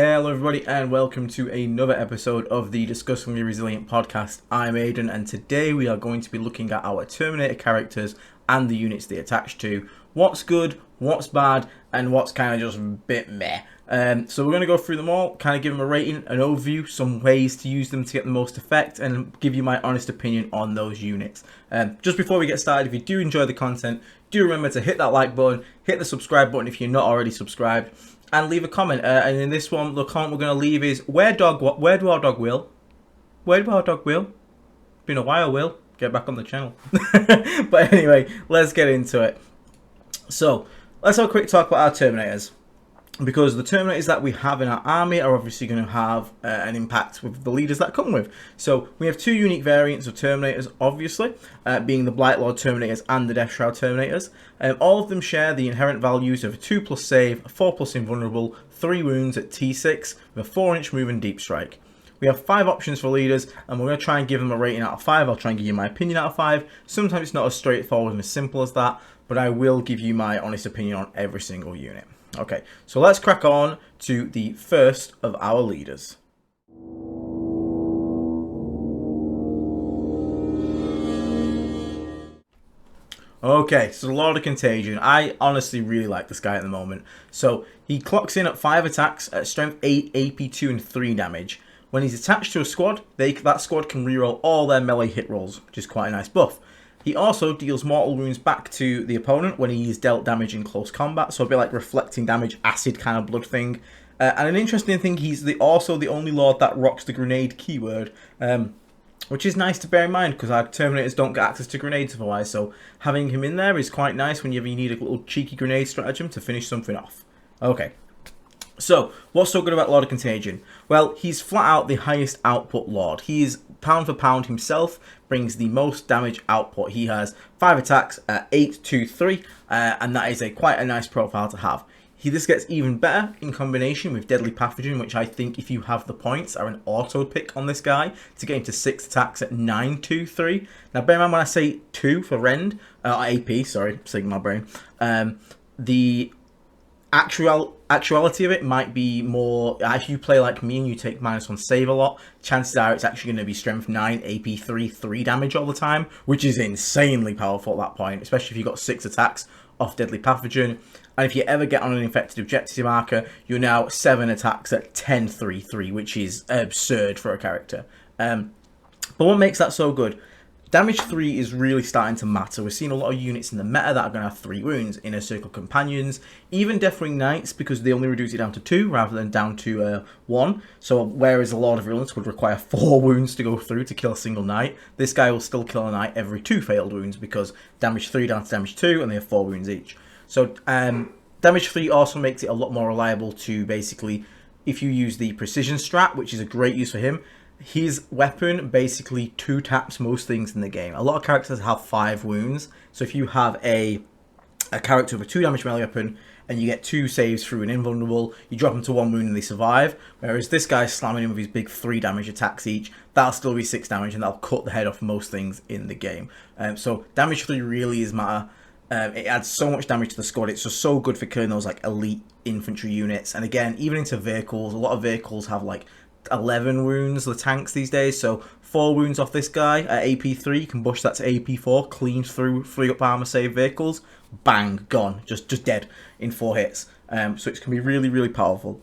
Hello everybody and welcome to another episode of the Disgustingly Resilient podcast. I'm Aiden and today we are going to be looking at our Terminator characters and the units they attach to. What's good, what's bad, and what's kind of just a bit meh. So we're going to go through them all, kind of give them a rating, an overview, some ways to use them to get the most effect, and give you my honest opinion on those units. Just before we get started, if you do enjoy the content, do remember to hit that like button, hit the subscribe button if you're not already subscribed, and leave a comment. And in this one, the comment we're going to leave is, where do our dog Will? Where do our dog Will? Been a while, Will. Get back on the channel. But anyway, let's get into it. So, let's have a quick talk about our Terminators. Because the Terminators that we have in our army are obviously going to have an impact with the leaders that come with. So we have two unique variants of Terminators, obviously, being the Blight Lord Terminators and the Death Shroud Terminators. All of them share the inherent values of a 2+ save, 4+ invulnerable, 3 wounds at T6, with a 4-inch move and deep strike. We have 5 options for leaders, and we're going to try and give them a rating out of 5. I'll try and give you my opinion out of 5. Sometimes it's not as straightforward and as simple as that, but I will give you my honest opinion on every single unit. Okay, so let's crack on to the first of our leaders. Okay, so the Lord of Contagion. I honestly really like this guy at the moment. So he clocks in at 5 attacks at strength 8, AP 2 and 3 damage. When he's attached to a squad, that squad can reroll all their melee hit rolls, which is quite a nice buff. He also deals mortal wounds back to the opponent when he is dealt damage in close combat, so a bit like reflecting damage, acid kind of blood thing. And an interesting thing, he's also the only Lord that rocks the grenade keyword, which is nice to bear in mind because our Terminators don't get access to grenades otherwise, so having him in there is quite nice whenever you need a little cheeky grenade stratagem to finish something off. Okay. So, what's so good about Lord of Contagion? Well, he's flat out the highest output Lord. He is, pound for pound himself, brings the most damage output. He has 5 attacks at 8, 2, 3, and that is quite a nice profile to have. This gets even better in combination with Deadly Pathogen, which I think, if you have the points, are an auto pick on this guy to get him to 6 attacks at 9, 2, 3. Now, bear in mind when I say 2 for Rend, AP, sorry, saying my brain, the actuality of it might be more, if you play like me and you take -1 save a lot, chances are it's actually going to be strength 9, AP 3, 3 damage all the time, which is insanely powerful at that point, especially if you've got 6 attacks off Deadly Pathogen. And if you ever get on an infected objective marker, you're now 7 attacks at 10, 3, 3, which is absurd for a character. But what makes that so good? Damage 3 is really starting to matter. We're seeing a lot of units in the meta that are going to have 3 wounds. Inner Circle Companions, even Deathwing Knights, because they only reduce it down to 2 rather than down to 1. So whereas a Lord of Virulence would require 4 wounds to go through to kill a single knight, this guy will still kill a knight every 2 failed wounds because damage 3 down to damage 2 and they have 4 wounds each. So damage 3 also makes it a lot more reliable to basically, if you use the precision strat, which is a great use for him, his weapon basically 2 taps most things in the game. A lot of characters have 5 wounds, so if you have a character with a 2 damage melee weapon and you get 2 saves through an invulnerable, you drop them to 1 wound and they survive, whereas this guy's slamming him with his big 3 damage attacks each, that'll still be 6 damage and that'll cut the head off most things in the game. So damage 3 really is matter. It adds so much damage to the squad. It's just so good for killing those like elite infantry units, and again, even into vehicles. A lot of vehicles have like 11 wounds, the tanks these days, so 4 wounds off this guy at AP 3, you can push that to AP 4, clean through 3 up armor save vehicles, bang, gone, just dead in 4 hits. So it can be really, really powerful.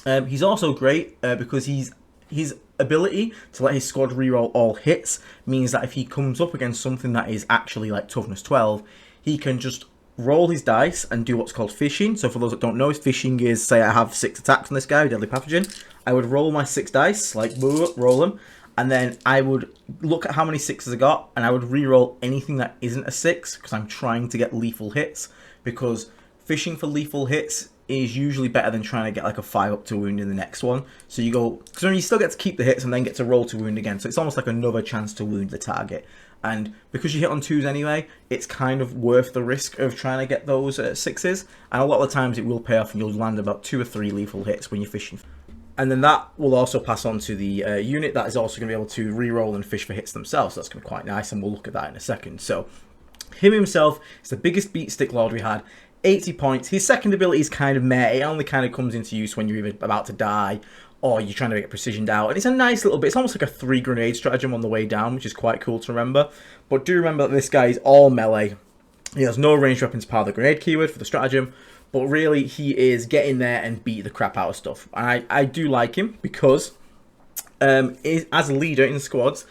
He's also great because his ability to let his squad reroll all hits means that if he comes up against something that is actually like toughness 12, he can just roll his dice and do what's called fishing. So for those that don't know, fishing is, say I have 6 attacks on this guy, Deadly Pathogen. I would roll my 6 dice, like roll them, and then I would look at how many 6s I got, and I would re-roll anything that isn't a 6, because I'm trying to get lethal hits, because fishing for lethal hits is usually better than trying to get like a 5 up to wound in the next one. So you go, because you still get to keep the hits and then get to roll to wound again, so it's almost like another chance to wound the target. And because you hit on 2s anyway, it's kind of worth the risk of trying to get those 6s. And a lot of the times it will pay off and you'll land about 2 or 3 lethal hits when you're fishing. And then that will also pass on to the unit that is also going to be able to re-roll and fish for hits themselves. So that's going to be quite nice, and we'll look at that in a second. So him himself is the biggest beat stick lord we had. 80 points. His second ability is kind of meh. It only kind of comes into use when you're either about to die or you're trying to get precisioned out. And it's a nice little bit. It's almost like a 3 grenade stratagem on the way down, which is quite cool to remember. But do remember that this guy is all melee. He has no ranged weapons power, the grenade keyword for the stratagem. But really, he is getting there and beat the crap out of stuff. And I do like him because as a leader in squads,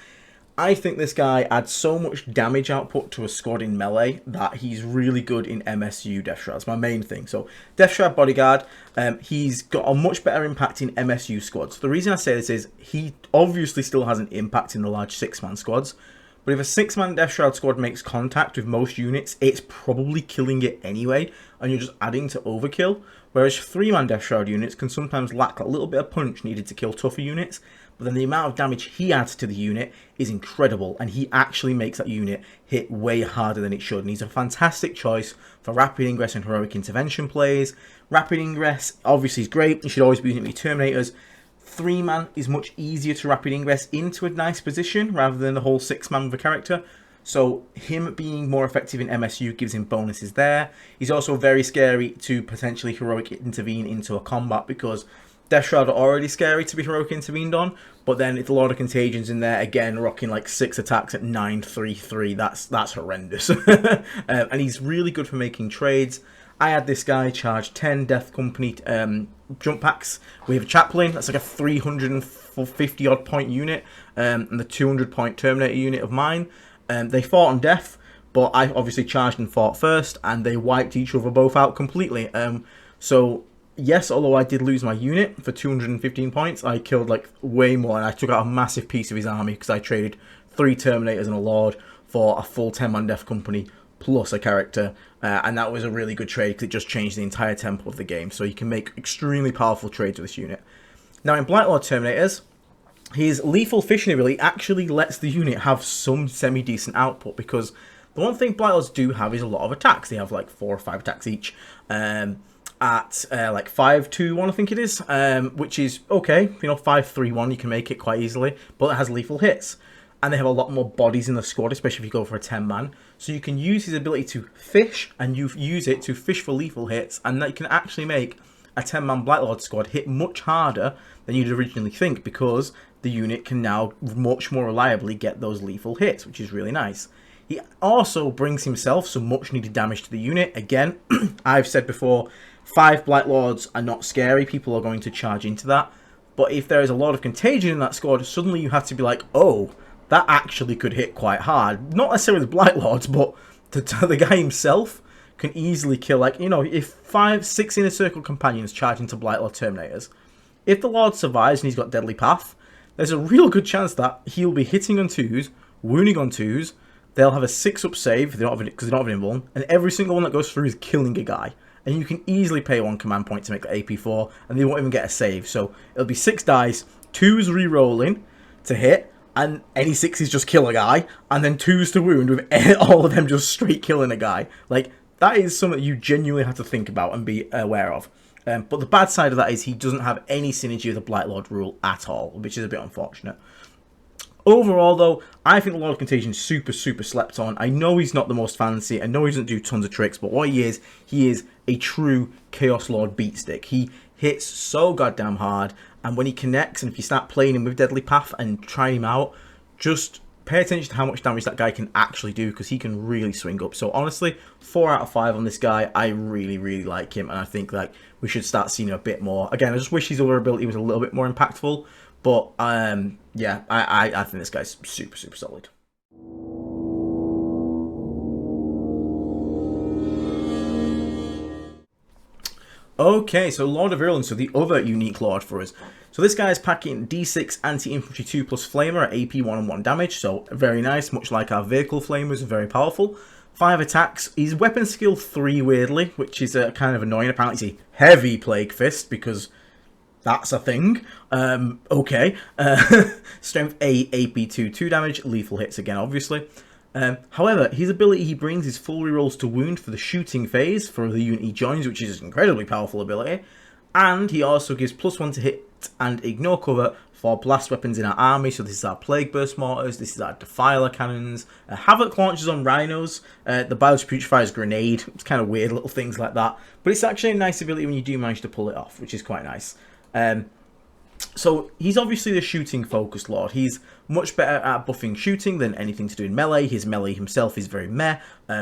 I think this guy adds so much damage output to a squad in melee that he's really good in MSU Death Shroud. That's my main thing. So Death Shroud Bodyguard, he's got a much better impact in MSU squads. The reason I say this is he obviously still has an impact in the large 6-man squads. But if a 6-man Death Shroud squad makes contact with most units, it's probably killing it anyway, and you're just adding to overkill. Whereas 3-man Death Shroud units can sometimes lack a little bit of punch needed to kill tougher units, but then the amount of damage he adds to the unit is incredible, and he actually makes that unit hit way harder than it should. And he's a fantastic choice for rapid ingress and heroic intervention plays. Rapid ingress obviously is great. You should always be using it with Terminators. 3-man is much easier to rapid ingress into a nice position rather than the whole 6-man of a character. So him being more effective in MSU gives him bonuses there. He's also very scary to potentially heroic intervene into a combat because Death Shroud are already scary to be heroic intervened on, but then it's a lot of contagions in there, again, rocking like 6 attacks at 933, that's horrendous. And he's really good for making trades. I had this guy charge 10 Death Company jump packs. We have a Chaplain, that's like a 350 odd point unit, and the 200 point Terminator unit of mine. They fought on death, but I obviously charged and fought first, and they wiped each other both out completely. So yes, although I did lose my unit for 215 points, I killed like way more, and I took out a massive piece of his army because I traded 3 Terminators and a Lord for a full 10-man Death Company plus a character, and that was a really good trade because it just changed the entire tempo of the game. So you can make extremely powerful trades with this unit. Now in Blightlord Terminators, his lethal fishing ability actually lets the unit have some semi-decent output, because the one thing Blightlords do have is a lot of attacks. They have like 4 or 5 attacks each. At like 5-2-1, I think it is, which is okay. You know, 5-3-1, you can make it quite easily, but it has lethal hits. And they have a lot more bodies in the squad, especially if you go for a 10-man. So you can use his ability to fish, and you use it to fish for lethal hits, and that you can actually make a 10-man Blightlord squad hit much harder than you'd originally think, because the unit can now much more reliably get those lethal hits, which is really nice. He also brings himself some much needed damage to the unit. Again, I've said before, 5 Blightlords are not scary. People are going to charge into that. But if there is a lot of contagion in that squad, suddenly you have to be like, oh, that actually could hit quite hard. Not necessarily the Blightlords, but the guy himself can easily kill, like, you know, if 5-6 inner circle companions charge into Blightlord Terminators, if the Lord survives and he's got Deadly Path, there's a real good chance that he'll be hitting on 2s, wounding on 2s, they'll have a 6-up save because they don't have an invuln, and every single one that goes through is killing a guy. And you can easily pay 1 command point to make the AP4, and they won't even get a save. So it'll be 6 dice, 2s re-rolling to hit, and any 6s just kill a guy, and then 2s to wound with all of them just straight killing a guy. Like, that is something you genuinely have to think about and be aware of. But the bad side of that is he doesn't have any synergy with the Blightlord rule at all, which is a bit unfortunate. Overall, though, I think the Lord of Contagion is super, super slept on. I know he's not the most fancy. I know he doesn't do tons of tricks, but what he is a true Chaos Lord beatstick. He hits so goddamn hard, and when he connects, and if you start playing him with Deadly Path and try him out, just pay attention to how much damage that guy can actually do, because he can really swing up. So honestly, 4 out of 5 on this guy. I really, really like him, and I think like we should start seeing him a bit more. Again, I just wish his other ability was a little bit more impactful, but yeah, I think this guy's super, super solid. Okay, so Lord of Virulence, so the other unique Lord for us. So this guy is packing D6 Anti-Infantry 2 plus Flamer at AP 1 and 1 damage, so very nice, much like our Vehicle Flamers, very powerful. 5 attacks. He's weapon skill 3, weirdly, which is kind of annoying. Apparently he's a heavy Plague Fist, because that's a thing. Okay. Strength 8, AP 2, 2 damage, lethal hits again, obviously. However, his ability he brings is full rerolls to wound for the shooting phase for the unit he joins, which is an incredibly powerful ability. And he also gives +1 to hit and ignore cover for blast weapons in our army. So this is our Plague Burst Mortars, this is our Defiler Cannons, Havoc Launchers on Rhinos, the Biology Putrefier's Grenade. It's kind of weird little things like that, but it's actually a nice ability when you do manage to pull it off, which is quite nice. So he's obviously the shooting focused lord. He's much better at buffing shooting than anything to do in melee. His melee himself is very meh.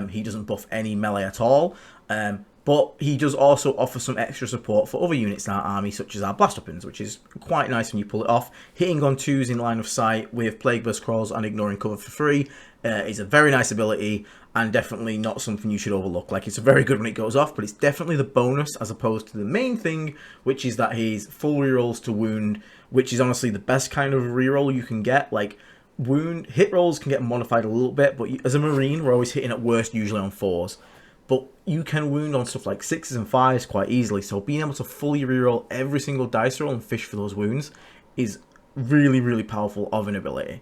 He doesn't buff any melee at all. But he does also offer some extra support for other units in our army, such as our blast weapons, which is quite nice when you pull it off. Hitting on 2s in line of sight with Plague Burst Crawls and ignoring cover for free is a very nice ability, and definitely not something you should overlook. Like, it's very good when it goes off, but it's definitely the bonus as opposed to the main thing, which is that he's full rerolls to wound, which is honestly the best kind of reroll you can get. Like, wound hit rolls can get modified a little bit, but as a Marine, we're always hitting at worst usually on 4s. But you can wound on stuff like 6s and 5s quite easily, so being able to fully reroll every single dice roll and fish for those wounds is really, really powerful of an ability.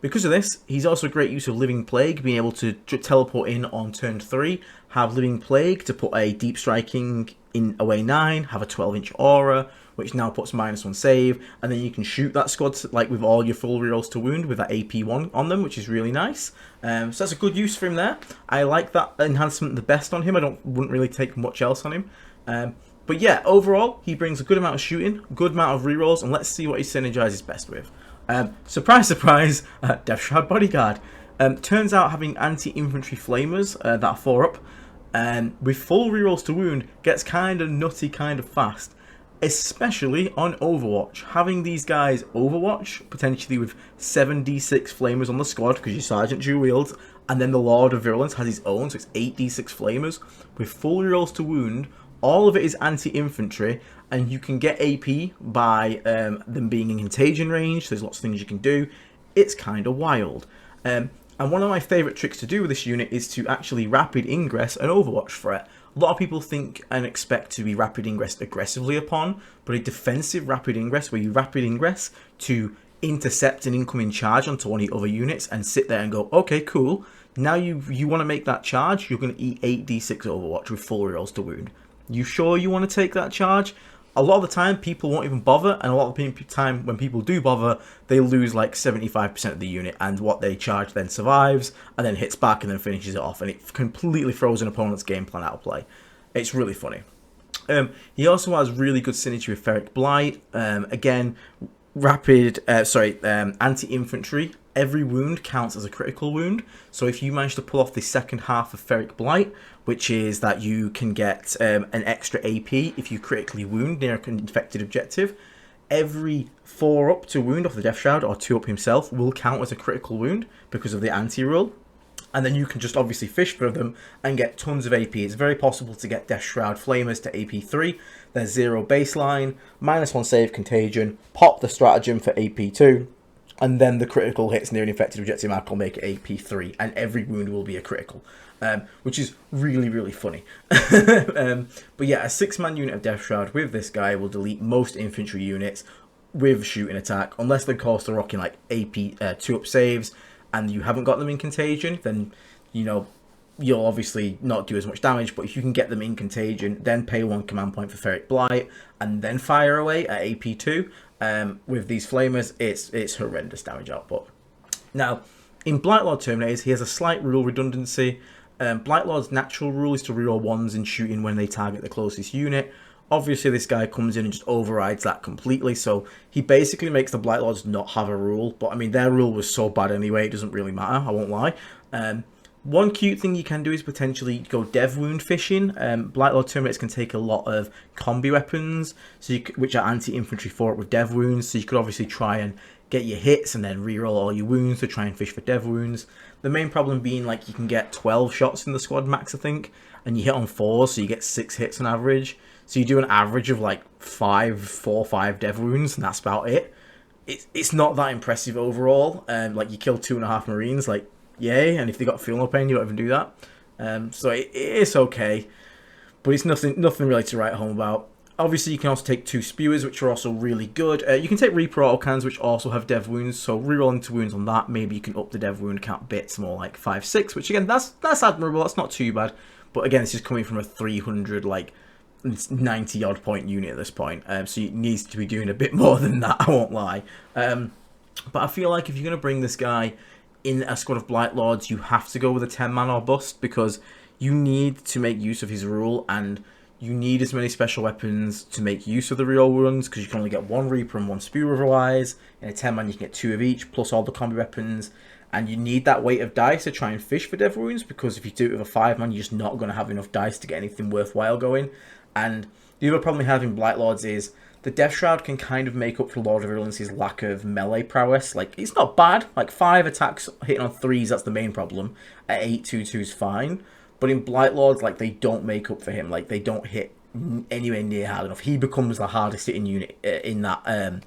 Because of this, he's also a great use of Living Plague, being able to teleport in on turn 3, have Living Plague to put a Deep Striking in away 9, have a 12-inch aura, which now puts -1 save, and then you can shoot that squad like with all your full rerolls to wound with that AP1 on them, which is really nice. So that's a good use for him there. I like that enhancement the best on him. Wouldn't really take much else on him. But yeah, overall, he brings a good amount of shooting, good amount of rerolls, and let's see what he synergizes best with. Surprise, surprise, Death Shroud Bodyguard. Turns out having anti-infantry flamers that are 4-up, with full rerolls to wound, gets kind of nutty kind of fast. Especially on Overwatch. Having these guys Overwatch, potentially with 7d6 flamers on the squad, because your Sergeant dual wields, and then the Lord of Virulence has his own, so it's 8d6 flamers, with full rerolls to wound. All of it is anti-infantry, and you can get AP by them being in contagion range, so there's lots of things you can do. It's kind of wild. And one of my favourite tricks to do with this unit is to actually rapid ingress an Overwatch threat. A lot of people think and expect to be rapid ingress aggressively upon, but a defensive rapid ingress, where you rapid ingress to intercept an incoming charge onto one of your other units and sit there and go, okay, cool. Now you want to make that charge, you're going to eat 8d6 Overwatch with full rerolls to wound. You sure you want to take that charge? A lot of the time, people won't even bother, and a lot of the time when people do bother, they lose like 75% of the unit, and what they charge then survives, and then hits back and then finishes it off, and it completely throws an opponent's game plan out of play. It's really funny. He also has really good synergy with Ferric Blight. Again, anti-infantry. Every wound counts as a critical wound, so if you manage to pull off the second half of Ferric Blight, which is that you can get an extra AP if you critically wound near an infected objective, every 4-up to wound off the Death Shroud, or 2-up himself, will count as a critical wound because of the anti-rule. And then you can just obviously fish for them and get tons of AP. It's very possible to get Death Shroud Flamers to AP3. There's 0 baseline, -1 save contagion, pop the stratagem for AP2, and then the critical hits near an infected objective mark will make it AP3, and every wound will be a critical, which is really, really funny. But yeah, a 6-man unit of Death Shroud with this guy will delete most infantry units with shooting attack, unless they're cost are rocking like AP 2-up saves, and you haven't got them in contagion, then, you know, you'll obviously not do as much damage. But if you can get them in contagion, then pay 1 command point for Ferric Blight, and then fire away at AP2, with these flamers, it's horrendous damage output. Now, in Blightlord Terminators, he has a slight rule redundancy. Blightlord's natural rule is to reroll 1s in shooting when they target the closest unit. Obviously, this guy comes in and just overrides that completely, so he basically makes the Blightlords not have a rule. But I mean, their rule was so bad anyway, it doesn't really matter, I won't lie. One cute thing you can do is potentially go dev wound fishing. Blightlord Terminators can take a lot of combi weapons, so which are anti-infantry 4-up with dev wounds, so you could obviously try and get your hits and then reroll all your wounds to try and fish for dev wounds. The main problem being, like, you can get 12 shots in the squad max, I think, and you hit on 4, so you get 6 hits on average. So you do an average of like 4 or 5 dev wounds, and that's about it. It's not that impressive overall. Like, you kill 2.5 Marines, like, yay, and if they got fuel no pain, you don't even do that. So it's okay, but it's nothing really to write home about. Obviously, you can also take 2 Spewers, which are also really good. You can take Reaper Autocans, which also have dev wounds, so rerolling 2 wounds on that, maybe you can up the dev wound count bits more, like 5-6, which again, that's admirable, that's not too bad. But again, it's just coming from a 300, like, 90 odd point unit at this point, so he needs to be doing a bit more than that, I won't lie. But I feel like if you're going to bring this guy in a squad of Blight Lords, you have to go with a 10-man or bust, because you need to make use of his rule, and you need as many special weapons to make use of the real runs, because you can only get one Reaper and one Spear otherwise. In a 10-man, you can get 2 of each, plus all the combi weapons. And you need that weight of dice to try and fish for Dev Wounds, because if you do it with a 5-man, you're just not going to have enough dice to get anything worthwhile going. And the other problem we have in Blight Lords is the Death Shroud can kind of make up for Lord of Virulence's lack of melee prowess. Like, it's not bad. Like, 5 attacks hitting on 3s, that's the main problem. At 8, 2 is fine. But in Blight Lords, like, they don't make up for him. Like, they don't hit anywhere near hard enough. He becomes the hardest hitting unit in that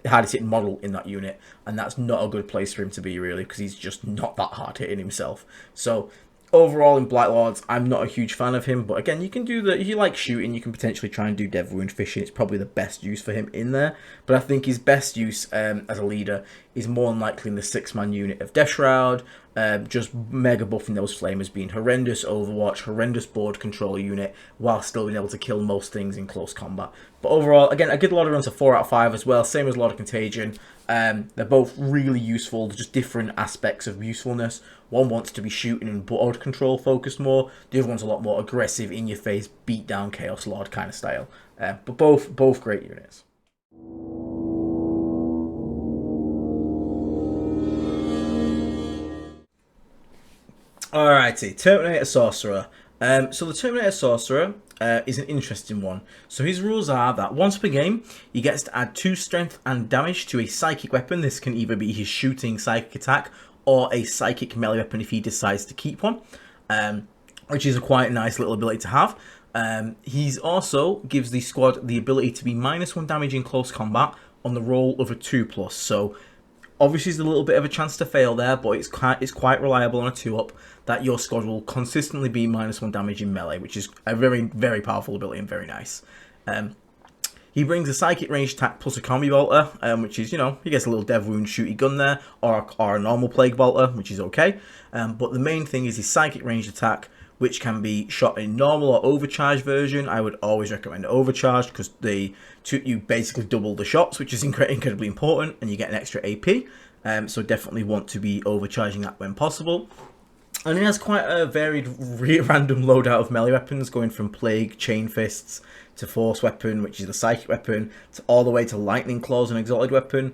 hardest hitting model in that unit, and that's not a good place for him to be, really, because he's just not that hard hitting himself. So overall in Blight Lords, I'm not a huge fan of him, but again, you can do if you like shooting, you can potentially try and do Dev Wound fishing. It's probably the best use for him in there, but I think his best use as a leader is more than likely in the 6-man unit of Death Shroud, just mega buffing those flamers, being horrendous Overwatch, horrendous board control unit, while still being able to kill most things in close combat. But overall, again, I give a lot of runs a 4 out of 5 as well, same as a lot of Contagion. They're both really useful, just different aspects of usefulness. One wants to be shooting and board control focused more, the other one's a lot more aggressive, in your face, beat down Chaos Lord kind of style. But both great units. Alrighty, Terminator Sorcerer. So the Terminator Sorcerer is an interesting one. So his rules are that once per game, he gets to add 2 strength and damage to a psychic weapon. This can either be his shooting psychic attack or a psychic melee weapon if he decides to keep one, which is a quite nice little ability to have. He's also gives the squad the ability to be -1 damage in close combat on the roll of a 2+. So obviously there's a little bit of a chance to fail there, but it's quite reliable on a 2-up that your squad will consistently be -1 damage in melee, which is a very, very powerful ability and very nice. He brings a psychic range attack plus a combi bolter, which is, he gets a little Dev Wound shooty gun there, or a normal plague bolter, which is okay. But the main thing is his psychic range attack, which can be shot in normal or overcharged version. I would always recommend overcharged, because you basically double the shots, which is incredibly important, and you get an extra AP. So definitely want to be overcharging that when possible. And he has quite a varied, random loadout of melee weapons, going from Plague, Chain Fists, to Force Weapon, which is the Psychic Weapon, to all the way to Lightning Claws, an Exalted Weapon.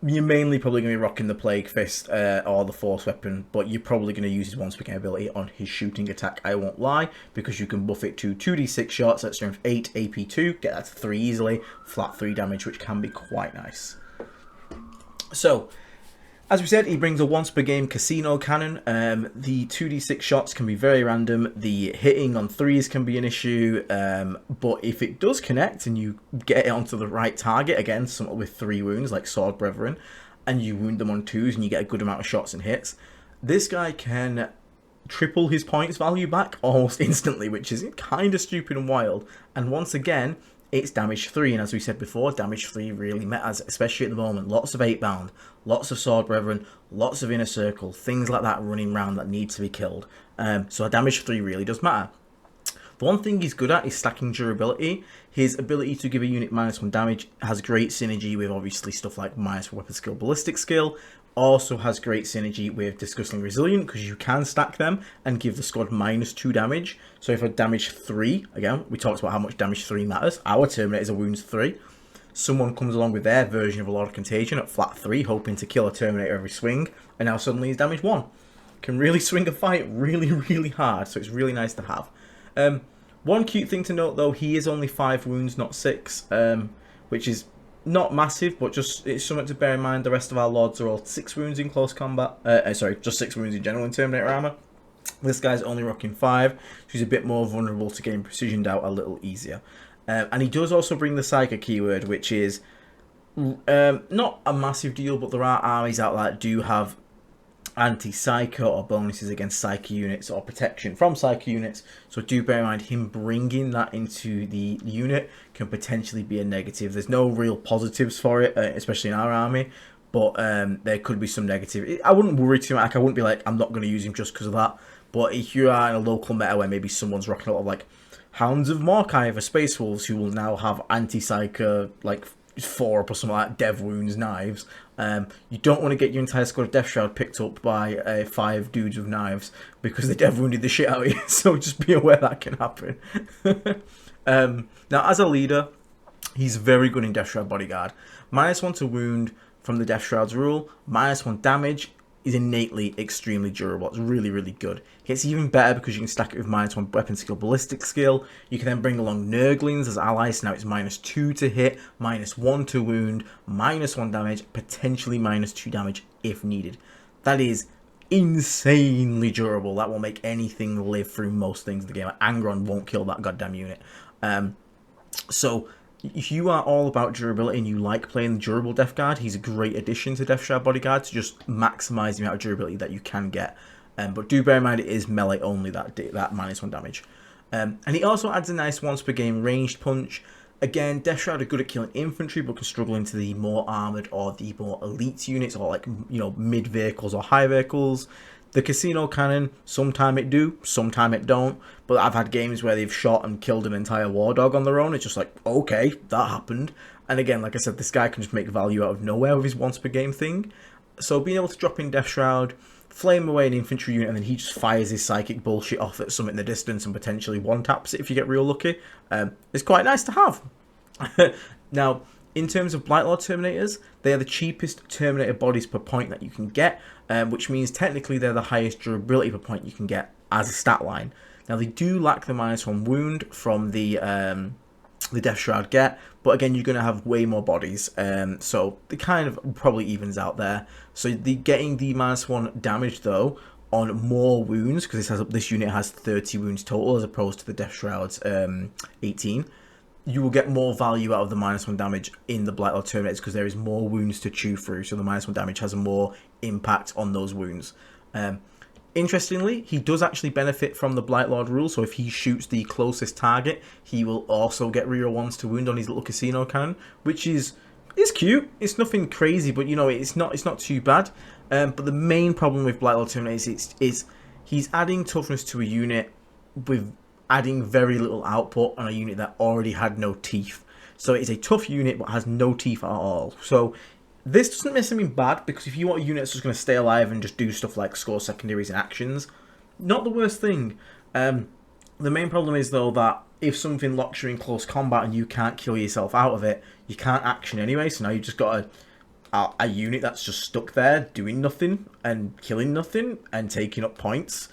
You're mainly probably going to be rocking the Plague Fist or the Force Weapon, but you're probably going to use his once per game ability on his shooting attack, I won't lie, because you can buff it to 2d6 shots at strength 8, AP2, get that to 3 easily, flat 3 damage, which can be quite nice. So, as we said, he brings a once per game casino cannon. The 2d6 shots can be very random. The hitting on 3s can be an issue. But if it does connect and you get it onto the right target, again, someone with 3 wounds like Sword Brethren, and you wound them on 2s and you get a good amount of shots and hits, this guy can triple his points value back almost instantly, which is kind of stupid and wild. And once again, it's damage 3, and as we said before, damage 3 really matters, especially at the moment. Lots of 8-bound, lots of Sword Brethren, lots of Inner Circle, things like that running around that need to be killed. So a damage 3 really does matter. The one thing he's good at is stacking durability. His ability to give a unit -1 damage has great synergy with obviously stuff like -1 weapon skill, ballistic skill. Also has great synergy with Disgustingly Resilient, because you can stack them and give the squad -2 damage. So if a damage 3, again, we talked about how much damage 3 matters. Our Terminators are wounds 3. Someone comes along with their version of a lot of contagion at flat 3, hoping to kill a Terminator every swing, and now suddenly he's damage 1. Can really swing a fight really, really hard, so it's really nice to have. One cute thing to note though, he is only 5 wounds, not 6, which is not massive, but just it's something to bear in mind. The rest of our lords are all 6 wounds in close combat. Sorry, just 6 wounds in general in Terminator armor. This guy's only rocking 5, so he's a bit more vulnerable to getting precisioned out a little easier. And he does also bring the Psycho keyword, which is not a massive deal, but there are armies out there that do have anti-psycho or bonuses against psycho units or protection from psycho units, so do bear in mind him bringing that into the unit can potentially be a negative. There's no real positives for it, especially in our army, but there could be some negative. I wouldn't worry too much. I wouldn't be like, I'm not going to use him just because of that. But if you are in a local meta where maybe someone's rocking a lot of like Hounds of Morkai for Space Wolves, who will now have anti-psyker, like 4 up or something like Dev Wounds knives. You don't want to get your entire squad of Death Shroud picked up by 5 dudes with knives, because they Dev Wounded the shit out of you, so just be aware that can happen. Now, as a leader, he's very good in Death Shroud Bodyguard. -1 to wound from the Death Shroud's rule, -1 damage, is innately extremely durable. It's really, really good. It's even better because you can stack it with -1 weapon skill, ballistic skill. You can then bring along Nurglings as allies. So now it's -2 to hit, -1 to wound, -1 damage, potentially -2 damage if needed. That is insanely durable. That will make anything live through most things in the game. Angron won't kill that goddamn unit. So if you are all about durability and you like playing the durable Death Guard, he's a great addition to Death Shroud Bodyguard to just maximise the amount of durability that you can get. But do bear in mind it is melee only, that -1 damage. And he also adds a nice once per game ranged punch. Again, Death Shroud are good at killing infantry, but can struggle into the more armoured or the more elite units, or like, you know, mid vehicles or high vehicles. The Casino Cannon, sometime it do, sometime it don't. But I've had games where they've shot and killed an entire War Dog on their own. It's just like, okay, that happened. And again, like I said, this guy can just make value out of nowhere with his once per game thing. So being able to drop in Death Shroud, flame away an infantry unit, and then he just fires his psychic bullshit off at something in the distance and potentially one-taps it if you get real lucky, it's quite nice to have. Now, in terms of Blightlord Terminators, they are the cheapest Terminator bodies per point that you can get, which means technically they're the highest durability per point you can get as a stat line. Now, they do lack the -1 wound from the Death Shroud get, but again, you're going to have way more bodies, so it kind of probably evens out there. So getting the -1 damage, though, on more wounds, because this unit has 30 wounds total as opposed to the Death Shroud's 18, you will get more value out of the -1 damage in the Blightlord Terminators because there is more wounds to chew through, so the -1 damage has a more impact on those wounds. Interestingly, he does actually benefit from the Blightlord rule, so if he shoots the closest target, he will also get reroll 1s to wound on his little Casino Cannon, which is cute. It's nothing crazy, but you know, it's not too bad. But the main problem with Blightlord Terminators is he's adding toughness to a unit with adding very little output on a unit that already had no teeth. So it's a tough unit but has no teeth at all. So this doesn't necessarily mean bad, because if you want a unit that's just going to stay alive and just do stuff like score secondaries and actions, not the worst thing. The main problem is, though, that if something locks you in close combat and you can't kill yourself out of it, you can't action anyway, so now you've just got a unit that's just stuck there doing nothing and killing nothing and taking up points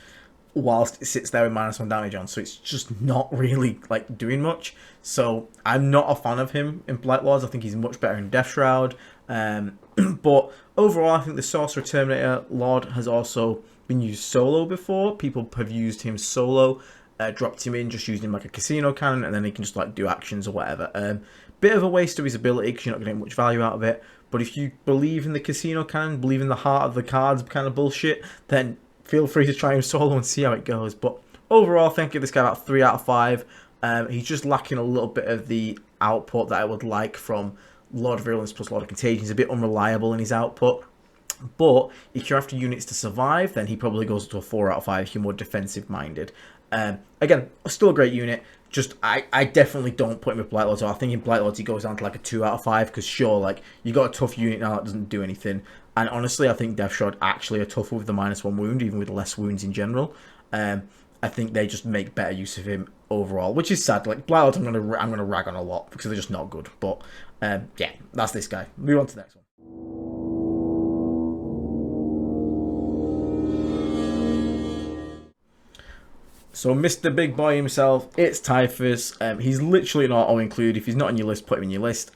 whilst it sits there with -1 damage on, so it's just not really like doing much. So I'm not a fan of him in Blightlords. I think he's much better in Death Shroud. But overall, I think the Sorcerer Terminator Lord has also been used solo before. People have used him solo, dropped him in, just using him like a Casino Cannon, and then he can just like do actions or whatever. Bit of a waste of his ability because you're not going to get much value out of it. But if you believe in the Casino Cannon, believe in the heart of the cards kind of bullshit, then feel free to try him solo and see how it goes. But overall, I think I give this guy about 3 out of 5. He's just lacking a little bit of the output that I would like from Lord of Virulence plus Lord of Contagion. He's a bit unreliable in his output. But if you're after units to survive, then he probably goes to a 4 out of 5 if you're more defensive minded. Again, still a great unit. Just, I definitely don't put him with Blightlords. I think in Blightlords he goes down to like a 2 out of 5. Because sure, like, you got a tough unit now that doesn't do anything. And honestly, I think Death Shroud actually are tougher with the -1 wound, even with less wounds in general. I think they just make better use of him overall, which is sad. Like, Blightlords I'm gonna rag on a lot because they're just not good. But yeah, that's this guy. Move on to the next one. So Mr. Big Boy himself, it's Typhus. He's literally an auto include. If he's not on your list, put him in your list.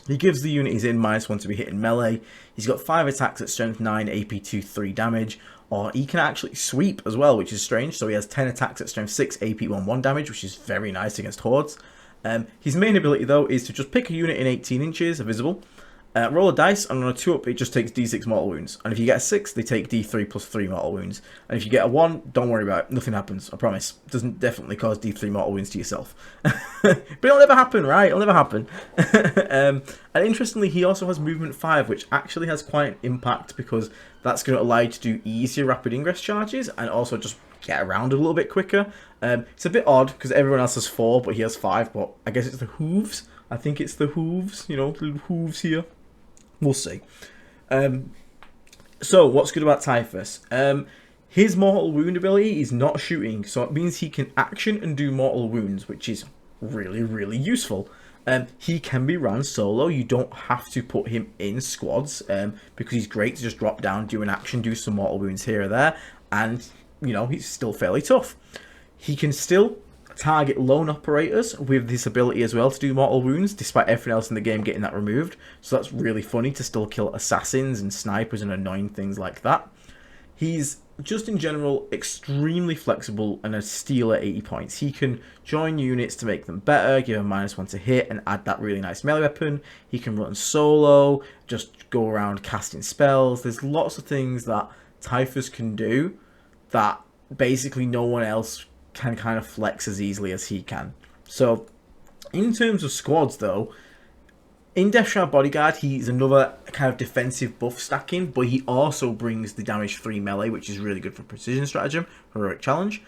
He gives the unit he's in -1 to be hitting melee. He's got 5 attacks at strength 9, AP 2, 3 damage. Or he can actually sweep as well, which is strange. So he has 10 attacks at strength 6, AP 1, 1 damage, which is very nice against hordes. His main ability, though, is to just pick a unit in 18 inches, visible, Roll a dice, and on a 2-up, it just takes d6 mortal wounds. And if you get a 6, they take d3 plus 3 mortal wounds. And if you get a 1, don't worry about it. Nothing happens, I promise. It doesn't definitely cause d3 mortal wounds to yourself. But it'll never happen, right? It'll never happen. And interestingly, he also has movement 5, which actually has quite an impact because that's going to allow you to do easier rapid ingress charges and also just get around a little bit quicker. It's a bit odd because everyone else has 4, but he has 5. But I guess it's the hooves. I think it's the hooves, you know, little hooves here. We'll see. So, what's good about Typhus? His mortal wound ability is not shooting, so it means he can action and do mortal wounds, which is really, really useful. He can be run solo. You don't have to put him in squads because he's great to just drop down, do an action, do some mortal wounds here or there, and, you know, he's still fairly tough. He can still target lone operators with this ability as well to do mortal wounds, despite everything else in the game getting that removed. So that's really funny to still kill assassins and snipers and annoying things like that. He's just in general extremely flexible and a steal at 80 points. He can join units to make them better, give them -1 to hit, and add that really nice melee weapon. He can run solo, just go around casting spells. There's lots of things that Typhus can do that basically no one else can kind of flex as easily as he can. So, in terms of squads though, in Death Shroud Bodyguard, he's another kind of defensive buff stacking, but he also brings the damage 3 melee, which is really good for precision stratagem, heroic challenge.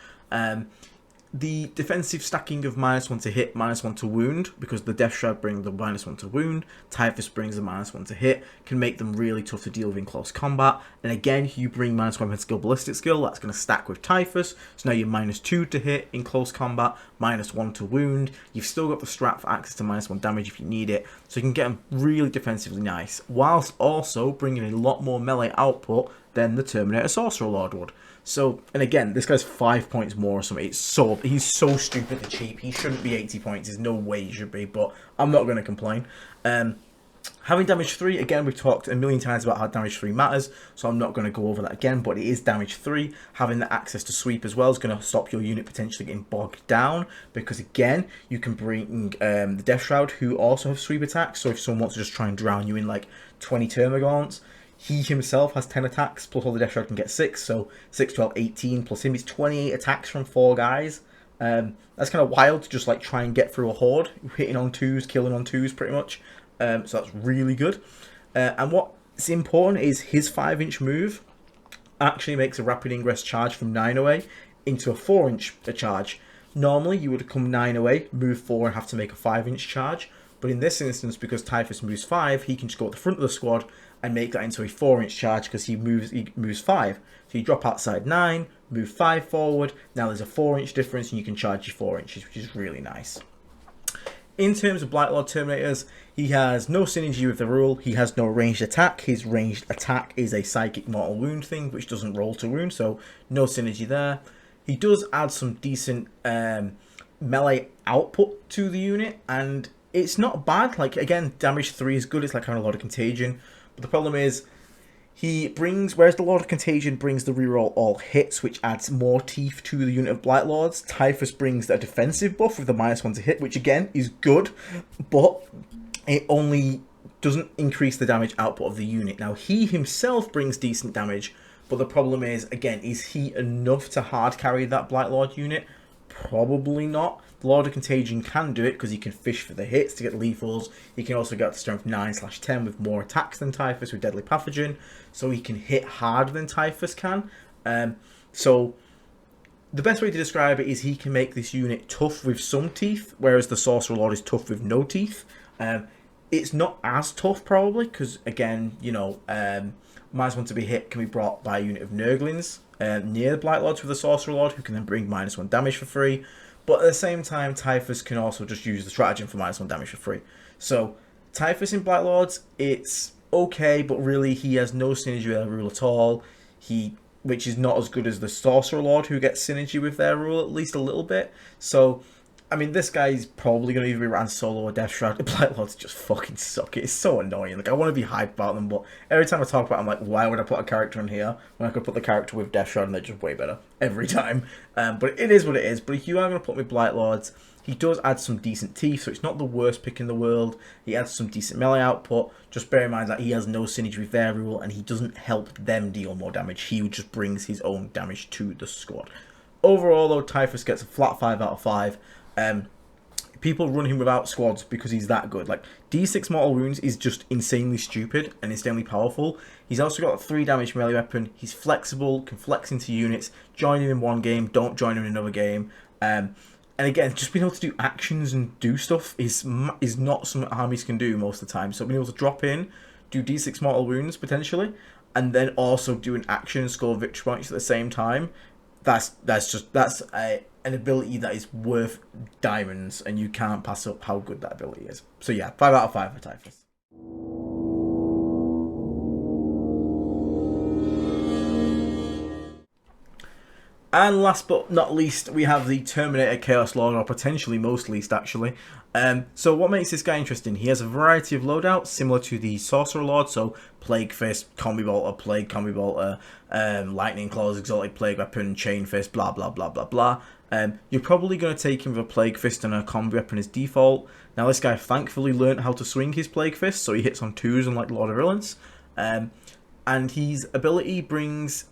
The defensive stacking of -1 to hit, -1 to wound, because the Death Shroud brings the -1 to wound, Typhus brings the -1 to hit, can make them really tough to deal with in close combat. And again, you bring -1 skill, ballistic skill, that's going to stack with Typhus, so now you're -2 to hit in close combat, -1 to wound. You've still got the strat for access to -1 damage if you need it, so you can get them really defensively nice, whilst also bringing a lot more melee output than the Terminator Sorcerer Lord would. So, and again, this guy's 5 points more or something. He's so stupidly cheap. He shouldn't be 80 points. There's no way he should be, but I'm not going to complain. Having damage 3, again, we've talked a million times about how damage 3 matters, so I'm not going to go over that again, but it is damage 3. Having the access to sweep as well is going to stop your unit potentially getting bogged down, because again, you can bring the Death Shroud, who also have sweep attacks, so if someone wants to just try and drown you in like 20 Termagants, he himself has 10 attacks, plus all the Death Shroud can get 6, so 6, 12, 18, plus him is 28 attacks from 4 guys. That's kind of wild to just like try and get through a horde, hitting on 2s, killing on 2s pretty much. So that's really good. And what's important is his 5-inch move actually makes a rapid ingress charge from 9 away into a 4-inch charge. Normally you would come 9 away, move 4 and have to make a 5-inch charge. But in this instance, because Typhus moves 5, he can just go at the front of the squad and make that into a 4-inch charge because he moves 5. So you drop outside 9, move 5 forward. Now there's a 4-inch difference and you can charge your 4 inches, which is really nice. In terms of Blightlord Terminators, he has no synergy with the rule. He has no ranged attack. His ranged attack is a psychic mortal wound thing, which doesn't roll to wound, so no synergy there. He does add some decent melee output to the unit, and it's not bad. Like, again, damage 3 is good. It's like having a lot of contagion. But the problem is, he brings, whereas the Lord of Contagion brings the reroll all hits, which adds more teeth to the unit of Blightlords, Typhus brings a defensive buff with the -1 to hit, which again is good, but it only doesn't increase the damage output of the unit. Now, he himself brings decent damage, but the problem is, again, is he enough to hard carry that Blightlord unit? Probably not. The Lord of Contagion can do it because he can fish for the hits to get lethals. He can also get to strength 9/10 with more attacks than Typhus with Deadly Pathogen, so he can hit harder than Typhus can. So the best way to describe it is he can make this unit tough with some teeth, whereas the Sorcerer Lord is tough with no teeth. It's not as tough probably because, again, you know, -1 to be hit can be brought by a unit of Nurglings near the Blightlords with the Sorcerer Lord, who can then bring -1 damage for free. But at the same time, Typhus can also just use the stratagem for -1 damage for free. So, Typhus in Blightlords, it's okay, but really he has no synergy with their rule at all. Which is not as good as the Sorcerer Lord, who gets synergy with their rule, at least a little bit. So, I mean, this guy's probably going to either be ran solo or Death Shroud. Blight Lords just fucking suck. It's so annoying. Like, I want to be hyped about them, but every time I talk about them, I'm like, why would I put a character in here when I could put the character with Death Shroud and they're just way better every time. But it is what it is. But if you are going to put me Blight Lords, he does add some decent teeth, so it's not the worst pick in the world. He adds some decent melee output. Just bear in mind that he has no synergy with their rule, and he doesn't help them deal more damage. He just brings his own damage to the squad. Overall, though, Typhus gets a flat 5 out of 5. People run him without squads because he's that good. Like, D6 mortal wounds is just insanely stupid and insanely powerful. He's also got a 3 damage melee weapon. He's flexible, can flex into units. Join him in one game, don't join him in another game. And again, just being able to do actions and do stuff is not something armies can do most of the time. So being able to drop in, do D6 mortal wounds potentially, and then also do an action and score victory points at the same time. That's an ability that is worth diamonds, and you can't pass up how good that ability is. So yeah, 5 out of 5 for Typhus. And last but not least, we have the Terminator Chaos Lord, or potentially most least, actually. So what makes this guy interesting? He has a variety of loadouts, similar to the Sorcerer Lord, so Plague Fist, Combi Bolter, Plague Combi Bolter, Lightning Claws, Exotic Plague Weapon, Chain Fist, blah, blah, blah, blah, blah. You're probably going to take him with a Plague Fist and a Combi Weapon as default. Now, this guy thankfully learned how to swing his Plague Fist, so he hits on 2s unlike Lord of Virulence. And his ability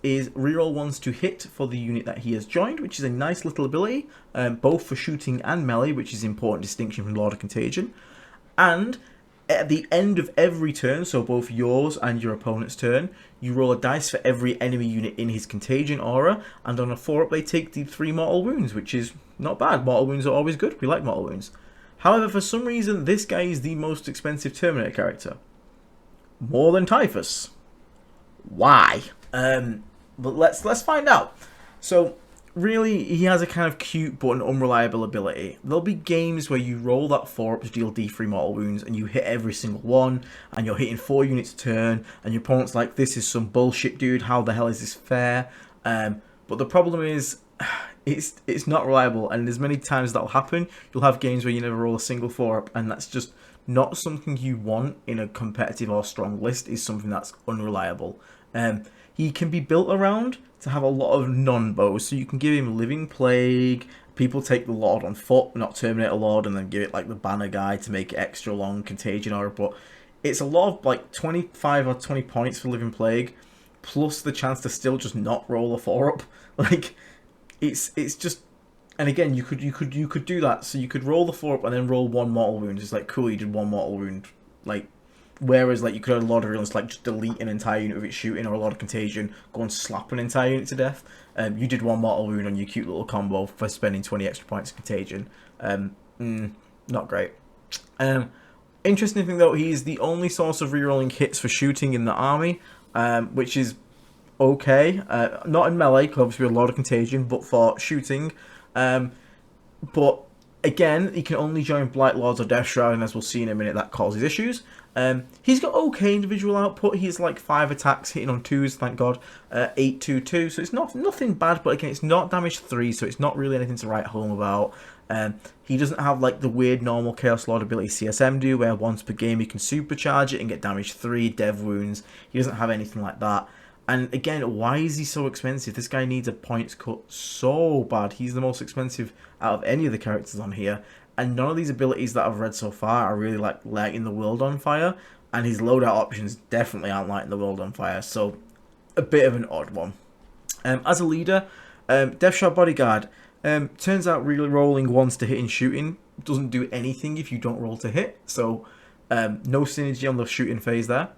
is reroll 1s to hit for the unit that he has joined, which is a nice little ability, both for shooting and melee, which is an important distinction from Lord of Contagion. And at the end of every turn, so both yours and your opponent's turn, you roll a dice for every enemy unit in his Contagion aura, and on a 4-up they take the 3 mortal wounds, which is not bad. Mortal wounds are always good. We like mortal wounds. However, for some reason, this guy is the most expensive Terminator character. More than Typhus. Why? But let's find out. So really, he has a kind of cute but an unreliable ability. There'll be games where you roll that 4-up to deal D3 mortal wounds and you hit every single one, and you're hitting 4 units a turn, and your opponent's like, this is some bullshit, dude, how the hell is this fair? But the problem is, it's not reliable, and there's many times that'll happen. You'll have games where you never roll a single 4-up, and that's just not something you want in a competitive or strong list. Is something that's unreliable. He can be built around to have a lot of non-bows, so you can give him Living Plague. People take the Lord on foot, not Terminator Lord, and then give it like the banner guy to make it extra long, Contagion aura. But it's a lot of like 25 or 20 points for Living Plague, plus the chance to still just not roll a 4-up. Like it's just. And again, you could do that. So you could roll the 4-up and then roll 1 mortal wound. It's like, cool, you did 1 mortal wound. Like, whereas like you could have a Lord of Virulence, like just delete an entire unit with it shooting, or a Lord of Contagion, go and slap an entire unit to death. You did 1 mortal wound on your cute little combo for spending 20 extra points of Contagion. Not great. Interesting thing though, he is the only source of rerolling hits for shooting in the army, which is okay. Not in melee, because obviously we have a Lord of Contagion, but for shooting. But again, he can only join Blight Lords or Death Shroud, and as we'll see in a minute, that causes issues. He's got okay individual output. He's like 5 attacks hitting on 2s, thank God. 8-2-2, so it's nothing bad, but again, it's not damage 3, so it's not really anything to write home about. He doesn't have like the weird normal Chaos Lord ability CSM do, where once per game you can supercharge it and get damage 3, dev wounds. He doesn't have anything like that. And again, why is he so expensive? This guy needs a points cut so bad. He's the most expensive out of any of the characters on here. And none of these abilities that I've read so far are really like lighting the world on fire. And his loadout options definitely aren't lighting the world on fire. So, a bit of an odd one. As a leader, Death Shroud Bodyguard. Turns out really rolling 1s to hit and shooting doesn't do anything if you don't roll to hit. So, no synergy on the shooting phase there.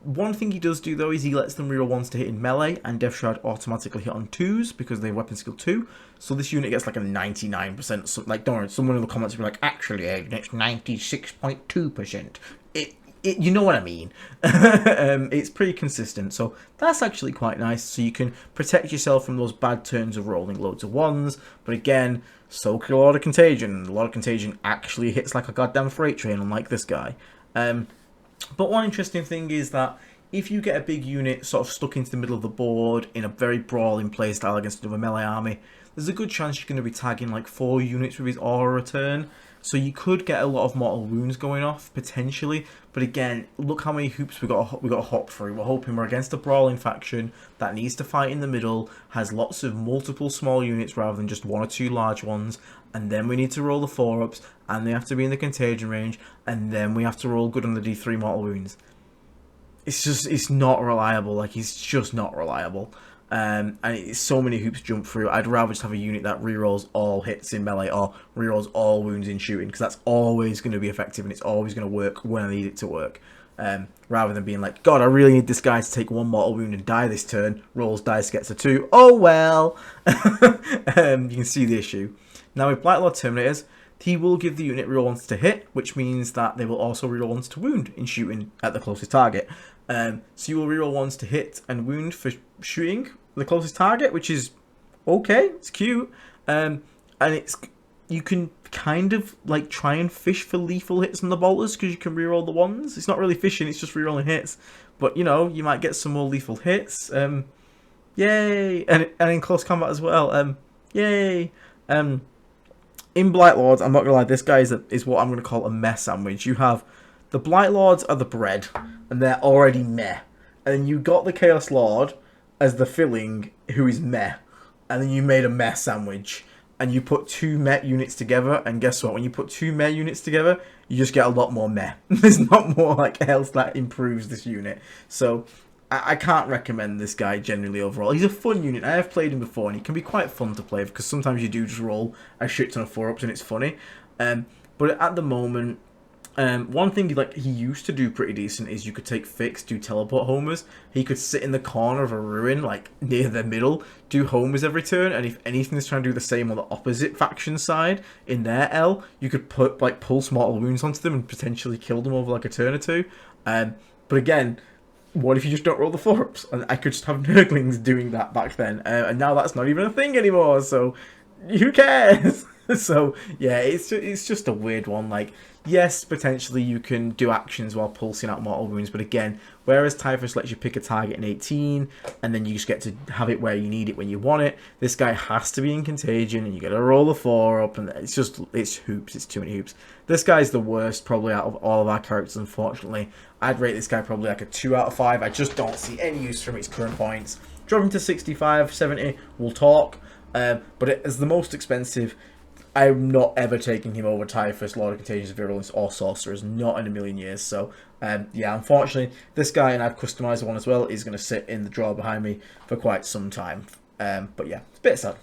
One thing he does do though is he lets them reroll 1s to hit in melee, and Death Shroud automatically hit on 2s because they have weapon skill 2. So this unit gets like a 99%. Like, don't worry, someone in the comments will be like, actually, Aiden, it's 96.2%. You know what I mean. It's pretty consistent, so that's actually quite nice. So you can protect yourself from those bad turns of rolling loads of 1s. But again, so can a lot of Contagion. A lot of Contagion actually hits like a goddamn freight train, unlike this guy. But one interesting thing is that if you get a big unit sort of stuck into the middle of the board in a very brawling playstyle against another melee army, there's a good chance you're going to be tagging like 4 units with his aura return. So you could get a lot of mortal wounds going off potentially, but again, look how many hoops we got to hop through. We're hoping we're against a brawling faction that needs to fight in the middle, has lots of multiple small units rather than just 1 or 2 large ones, and then we need to roll the 4-ups, and they have to be in the contagion range, and then we have to roll good on the D3 mortal wounds. It's not reliable. Like, he's just not reliable. And it's so many hoops jump through. I'd rather just have a unit that rerolls all hits in melee or rerolls all wounds in shooting, because that's always going to be effective and it's always going to work when I need it to work. Rather than being like, God, I really need this guy to take 1 mortal wound and die this turn. Rolls dice, gets a 2. Oh well. You can see the issue. Now with Blightlord Terminators, he will give the unit reroll once to hit, which means that they will also reroll once to wound in shooting at the closest target. So you will reroll once to hit and wound for shooting the closest target, which is okay. It's cute, and you can kind of like try and fish for lethal hits on the bolters because you can reroll the ones. It's not really fishing; it's just rerolling hits. But you know, you might get some more lethal hits. Yay! And in close combat as well. Yay! In Blightlords, I'm not gonna lie, this guy is what I'm gonna call a mess sandwich. You have the Blightlords are the bread, and they're already meh. And then you got the Chaos Lord as the filling, who is meh. And then you made a meh sandwich. And you put 2 meh units together, and guess what? When you put 2 meh units together, you just get a lot more meh. There's not more like else that improves this unit. So I can't recommend this guy generally overall. He's a fun unit. I have played him before, and he can be quite fun to play because sometimes you do just roll a shit ton of 4-ups and it's funny. But at the moment, one thing like he used to do pretty decent is you could take Fix, do teleport homers. He could sit in the corner of a ruin, like near the middle, do homers every turn, and if anything is trying to do the same on the opposite faction side in their L, you could put like pulse mortal wounds onto them and potentially kill them over like a turn or 2. But again, what if you just don't roll the 4-ups? And I could just have Nurglings doing that back then, and now that's not even a thing anymore. So who cares? So yeah, it's just a weird one. Like, yes, potentially you can do actions while pulsing out mortal wounds, but again, whereas Typhus lets you pick a target in 18, and then you just get to have it where you need it when you want it, this guy has to be in contagion, and you got to roll a 4-up, and it's hoops. It's too many hoops. This guy's the worst probably out of all of our characters, unfortunately. I'd rate this guy probably like a 2 out of 5. I just don't see any use from its current points. Drop him to 65, 70, we'll talk. But as the most expensive, I'm not ever taking him over Typhus, Lord of Contagions, Virulence, or Sorcerers. Not in a million years. So, yeah, unfortunately, this guy, and I've customized one as well, is going to sit in the drawer behind me for quite some time. But yeah, it's a bit sad.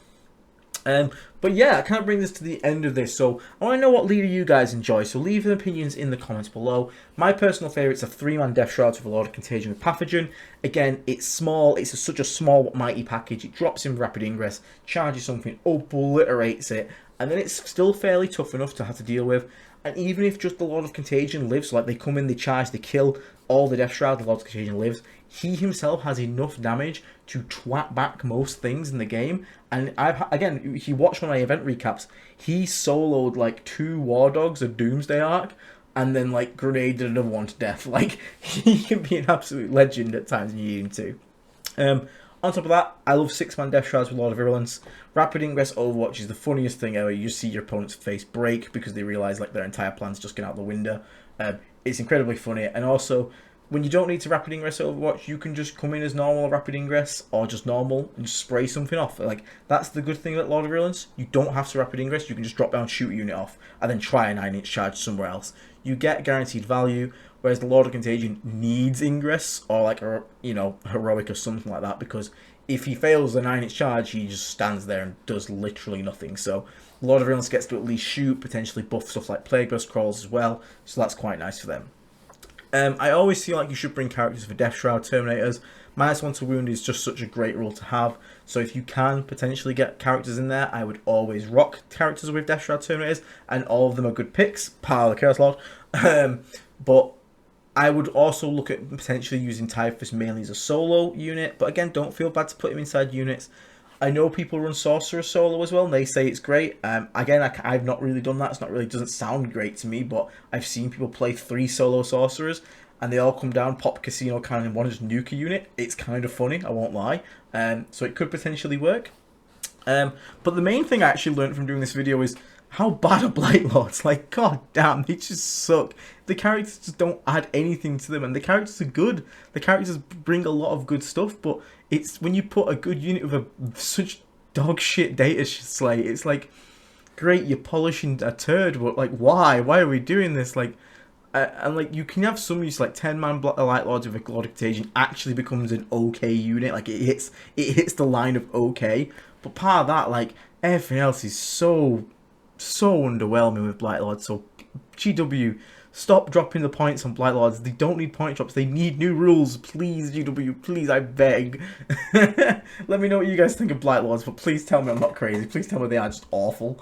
But yeah, I kind of bring this to the end of this. So I want to know what leader you guys enjoy. So leave your opinions in the comments below. My personal favourite's a 3-man Death Shroud with a Lord of Contagion with Pathogen. Again, it's small. It's such a small, mighty package. It drops in rapid ingress, charges something, obliterates it, and then it's still fairly tough enough to have to deal with. And even if just the Lord of Contagion lives, like they come in, they charge, they kill all the Death Shroud, the Lord of Contagion lives, he himself has enough damage to twat back most things in the game. And again, if you watch one of my event recaps, he soloed like 2 War Dogs, a Doomsday Arc, and then like grenaded another one to death. Like, he can be an absolute legend at times when you need him to. On top of that, I love 6-man Death Shrouds with Lord of Virulence. Rapid Ingress Overwatch is the funniest thing ever. You just see your opponent's face break because they realise like their entire plan's just gone out the window. It's incredibly funny. And also, when you don't need to Rapid Ingress Overwatch, you can just come in as normal Rapid Ingress or just normal and just spray something off. Like, that's the good thing about Lord of Virulence. You don't have to Rapid Ingress. You can just drop down, shoot a unit off, and then try a 9-inch charge somewhere else. You get guaranteed value, whereas the Lord of Contagion needs Ingress or like a, Heroic or something like that, because if he fails the 9-inch charge, he just stands there and does literally nothing. So Lord of Virulence gets to at least shoot, potentially buff stuff like Plague Burst Crawls as well, so that's quite nice for them. I always feel like you should bring characters for Death Shroud Terminators. -1 to wound is just such a great rule to have, so if you can potentially get characters in there, I would always rock characters with Death Shroud Terminators, and all of them are good picks, par the Chaos Lord. But I would also look at potentially using Typhus mainly as a solo unit, but again, don't feel bad to put him inside units. I know people run Sorcerer solo as well, and they say it's great. Again, I've not really done that. Doesn't sound great to me, but I've seen people play 3 solo Sorcerers, and they all come down, pop casino cannon, one is nuke a unit. It's kind of funny, I won't lie. So it could potentially work. But the main thing I actually learned from doing this video is how bad are Blight Lords. Like, god damn, they just suck. The characters just don't add anything to them, and the characters are good. The characters bring a lot of good stuff, but it's when you put a good unit with such dog shit data slate, it's like, great, you're polishing a turd, but like, why? Why are we doing this? Like, and like, you can have some use, like 10-man Blight Lords with a Lord of Contagion actually becomes an okay unit. Like, it hits the line of okay, but part of that, like, everything else is so underwhelming with Blight Lords. So GW, stop dropping the points on Blight Lords. They don't need point drops. They need new rules. Please, GW, please, I beg. Let me know what you guys think of Blight Lords, but please tell me I'm not crazy. Please tell me they are just awful.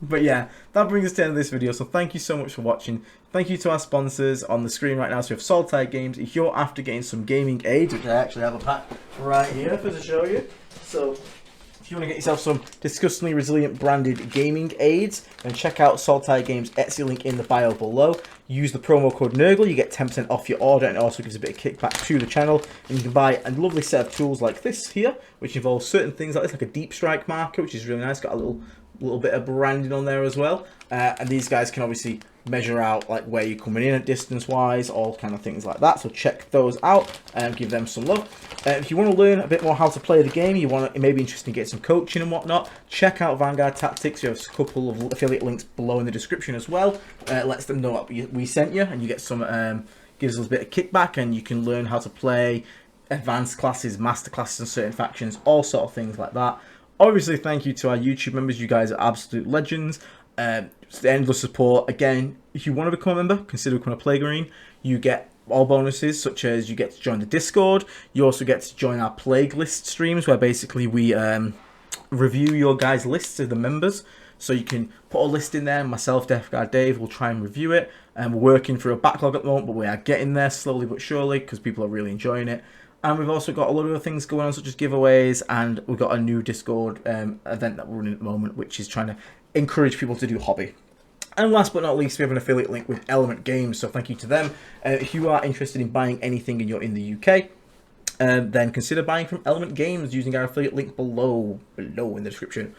But yeah, that brings us to the end of this video. So thank you so much for watching. Thank you to our sponsors on the screen right now. So we have Saltire Games. If you're after getting some gaming aids, which I actually have a pack right here to show you. So if you want to get yourself some disgustingly resilient branded gaming aids, then check out Saltire Games Etsy, link in the bio below. Use the promo code NERGLE, you get 10% off your order, and it also gives a bit of kickback to the channel. And you can buy a lovely set of tools like this here, which involves certain things like this, like a deep strike marker, which is really nice. Got a little bit of branding on there as well. And these guys can obviously measure out like where you're coming in at distance wise, all kind of things like that. So check those out and give them some love. If you want to learn a bit more how to play the game, you want to, it may be interesting to get some coaching and whatnot, check out Vanguard Tactics. We have a couple of affiliate links below in the description as well. Lets them know that we sent you, and you get some gives us a bit of kickback, and you can learn how to play advanced classes, master classes, and certain factions, all sort of things like that. Obviously, thank you to our YouTube members. You guys are absolute legends. It's the endless support. Again, if you want to become a member, consider becoming a Play Green. You get all bonuses, such as you get to join the Discord. You also get to join our Plague List streams, where basically we review your guys' lists of the members. So you can put a list in there. Myself, Death Guard Dave, will try and review it. And we're working through a backlog at the moment, but we are getting there slowly but surely because people are really enjoying it. And we've also got a lot of other things going on, such as giveaways, and we've got a new Discord event that we're running at the moment, which is trying to encourage people to do hobby. And last but not least, we have an affiliate link with Element Games, so thank you to them. If you are interested in buying anything and you're in the UK, then consider buying from Element Games using our affiliate link below in the description.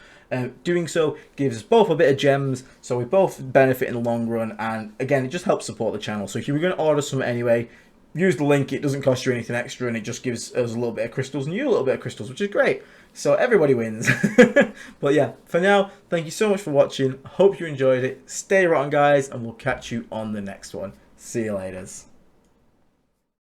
Doing so gives us both a bit of gems, so we both benefit in the long run, and again, it just helps support the channel. So if you're going to order something anyway, use the link. It doesn't cost you anything extra, and it just gives us a little bit of crystals and you a little bit of crystals, which is great. So everybody wins. But yeah, for now, thank you so much for watching. Hope you enjoyed it. Stay rotten, guys, and we'll catch you on the next one. See you later.